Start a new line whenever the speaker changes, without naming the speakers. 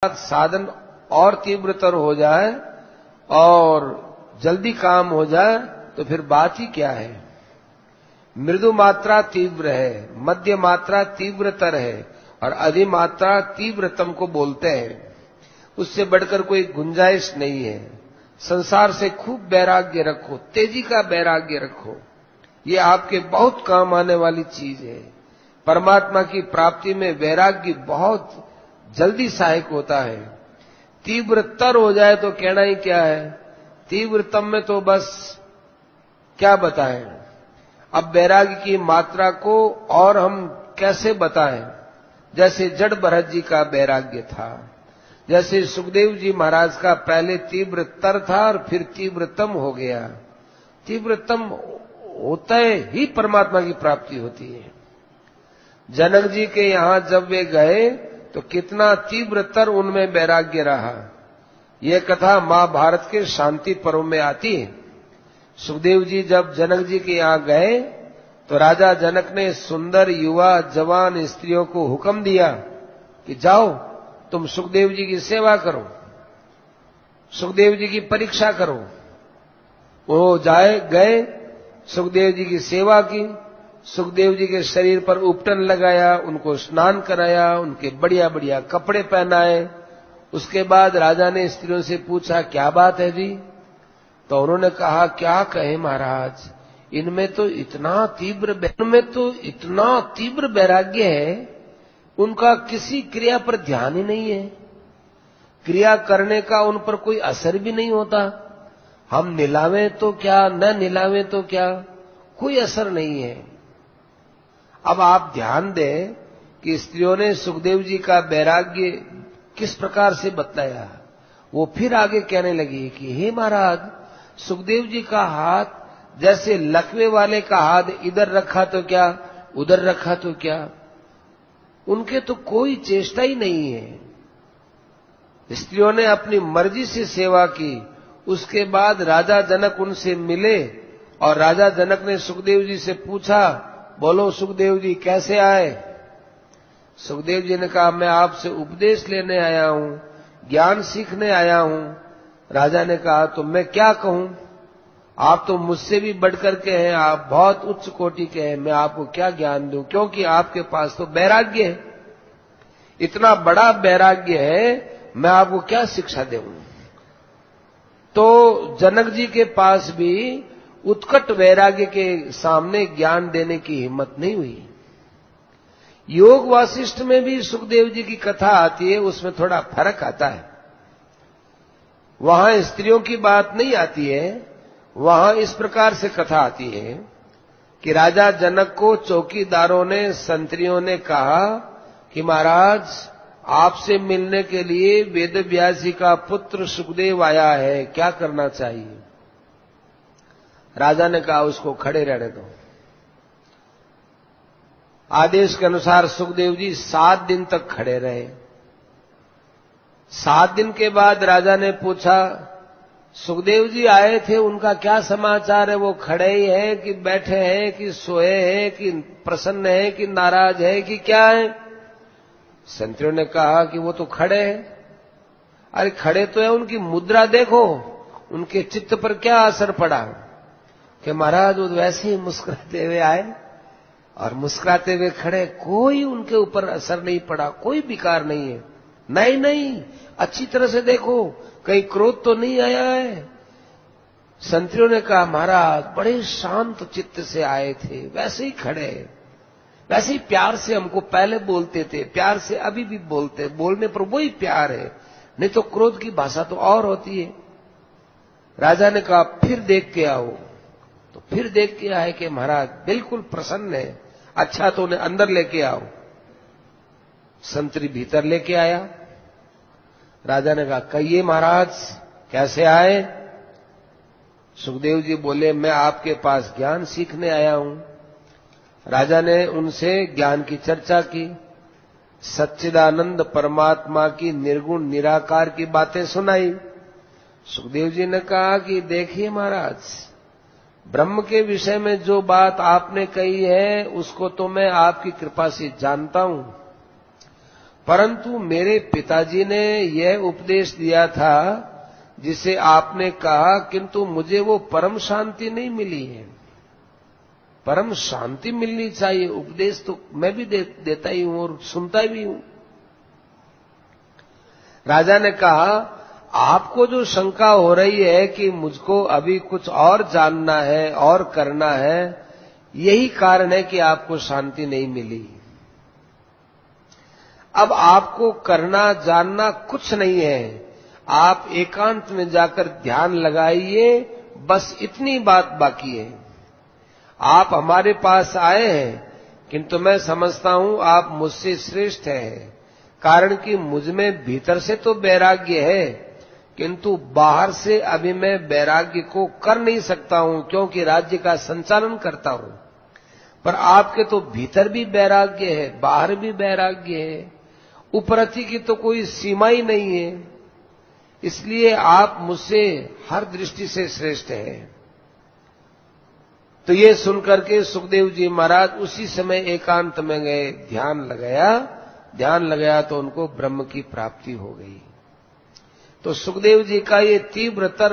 साधन और तीव्रतर हो जाए और जल्दी काम हो जाए तो फिर बात ही क्या है। मृदु मात्रा तीव्र है, मध्य मात्रा तीव्रतर है और अधिमात्रा तीव्रतम को बोलते हैं। उससे बढ़कर कोई गुंजाइश नहीं है। संसार से खूब वैराग्य रखो, तेजी का वैराग्य रखो, ये आपके बहुत काम आने वाली चीज है। परमात्मा की प्राप्ति में वैराग्य बहुत जल्दी सहायक होता है। तीव्रतर हो जाए तो कहना ही क्या है, तीव्रतम में तो बस क्या बताएं। अब वैराग्य की मात्रा को और हम कैसे बताएं। जैसे जड़ भरत जी का वैराग्य था, जैसे सुखदेव जी महाराज का पहले तीव्रतर था और फिर तीव्रतम हो गया। तीव्रतम होता ही परमात्मा की प्राप्ति होती है। जनक जी के यहां जब वे गए तो कितना तीव्रतर उनमें वैराग्य रहा। यह कथा महाभारत के शांति पर्व में आती है। सुखदेव जी जब जनक जी के यहां गए तो राजा जनक ने सुंदर युवा जवान स्त्रियों को हुक्म दिया कि जाओ तुम सुखदेव जी की सेवा करो, सुखदेव जी की परीक्षा करो। वो गए, सुखदेव जी की सेवा की, सुखदेव जी के शरीर पर उपटन लगाया, उनको स्नान कराया, उनके बढ़िया बढ़िया कपड़े पहनाए। उसके बाद राजा ने स्त्रियों से पूछा क्या बात है जी। तो उन्होंने कहा क्या कहे महाराज, इनमें तो इतना तीव्र वैराग्य है, उनका किसी क्रिया पर ध्यान ही नहीं है, क्रिया करने का उन पर कोई असर भी नहीं होता। हम निलावें तो क्या, न निलावें तो क्या, कोई असर नहीं है। अब आप ध्यान दें कि स्त्रियों ने सुखदेव जी का वैराग्य किस प्रकार से बतलाया। वो फिर आगे कहने लगी कि हे महाराज, सुखदेव जी का हाथ जैसे लकवे वाले का हाथ इधर रखा तो क्या, उधर रखा तो क्या, उनके तो कोई चेष्टा ही नहीं है। स्त्रियों ने अपनी मर्जी से सेवा की। उसके बाद राजा जनक उनसे मिले और राजा जनक ने सुखदेव जी से पूछा, बोलो सुखदेव जी कैसे आए। सुखदेव जी ने कहा मैं आपसे उपदेश लेने आया हूं, ज्ञान सीखने आया हूं। राजा ने कहा तो मैं क्या कहूं, आप तो मुझसे भी बढ़कर के हैं, आप बहुत उच्च कोटि के हैं, मैं आपको क्या ज्ञान दूं, क्योंकि आपके पास तो वैराग्य है, इतना बड़ा वैराग्य है, मैं आपको क्या शिक्षा दूं। तो जनक जी के पास भी उत्कट वैराग्य के सामने ज्ञान देने की हिम्मत नहीं हुई। योग वासिष्ठ में भी सुखदेव जी की कथा आती है, उसमें थोड़ा फर्क आता है। वहां स्त्रियों की बात नहीं आती है, वहां इस प्रकार से कथा आती है कि राजा जनक को चौकीदारों ने, संतरियों ने कहा कि महाराज आपसे मिलने के लिए वेद व्यास जी का पुत्र सुखदेव आया है, क्या करना चाहिए। राजा ने कहा उसको खड़े रहने दो। आदेश के अनुसार सुखदेव जी 7 दिन तक खड़े रहे। 7 दिन के बाद राजा ने पूछा, सुखदेव जी आए थे, उनका क्या समाचार है, वो खड़े ही है कि बैठे हैं कि सोए हैं कि प्रसन्न है कि नाराज है कि क्या है। संतरियों ने कहा कि वो तो खड़े हैं। अरे खड़े तो है, उनकी मुद्रा देखो, उनके चित्त पर क्या असर पड़ा कि महाराज वो वैसे ही मुस्कुराते हुए आए और मुस्कुराते हुए खड़े, कोई उनके ऊपर असर नहीं पड़ा, कोई विकार नहीं है। नहीं नहीं, अच्छी तरह से देखो, कहीं क्रोध तो नहीं आया है। संतरियों ने कहा महाराज बड़े शांत चित्त से आए थे, वैसे ही खड़े, वैसे ही प्यार से हमको पहले बोलते थे, प्यार से अभी भी बोलते, बोलने पर वही प्यार है, नहीं तो क्रोध की भाषा तो और होती है। राजा ने कहा फिर देख के आओ। तो फिर देख के आए कि महाराज बिल्कुल प्रसन्न है, अच्छा तो उन्हें अंदर लेके आओ। संतरी भीतर लेके आया। राजा ने कहा कहिए महाराज कैसे आए। सुखदेव जी बोले मैं आपके पास ज्ञान सीखने आया हूं। राजा ने उनसे ज्ञान की चर्चा की, सच्चिदानंद परमात्मा की निर्गुण निराकार की बातें सुनाई। सुखदेव जी ने कहा कि देखिए महाराज, ब्रह्म के विषय में जो बात आपने कही है उसको तो मैं आपकी कृपा से जानता हूं, परंतु मेरे पिताजी ने यह उपदेश दिया था जिसे आपने कहा, किंतु मुझे वो परम शांति नहीं मिली है। परम शांति मिलनी चाहिए, उपदेश तो मैं भी देता ही हूं और सुनता भी हूं। राजा ने कहा, आपको जो शंका हो रही है कि मुझको अभी कुछ और जानना है और करना है, यही कारण है कि आपको शांति नहीं मिली। अब आपको करना जानना कुछ नहीं है, आप एकांत में जाकर ध्यान लगाइए, बस इतनी बात बाकी है। आप हमारे पास आए हैं, किंतु मैं समझता हूं आप मुझसे श्रेष्ठ हैं, कारण कि मुझ में भीतर से तो वैराग्य है, किंतु बाहर से अभी मैं वैराग्य को कर नहीं सकता हूं, क्योंकि राज्य का संचालन करता हूं। पर आपके तो भीतर भी वैराग्य है, बाहर भी वैराग्य है, उपरति की तो कोई सीमा ही नहीं है, इसलिए आप मुझसे हर दृष्टि से श्रेष्ठ हैं। तो ये सुनकर के सुखदेव जी महाराज उसी समय एकांत में गए, ध्यान लगाया तो उनको ब्रह्म की प्राप्ति हो गई। तो सुखदेव जी का ये तीव्रतर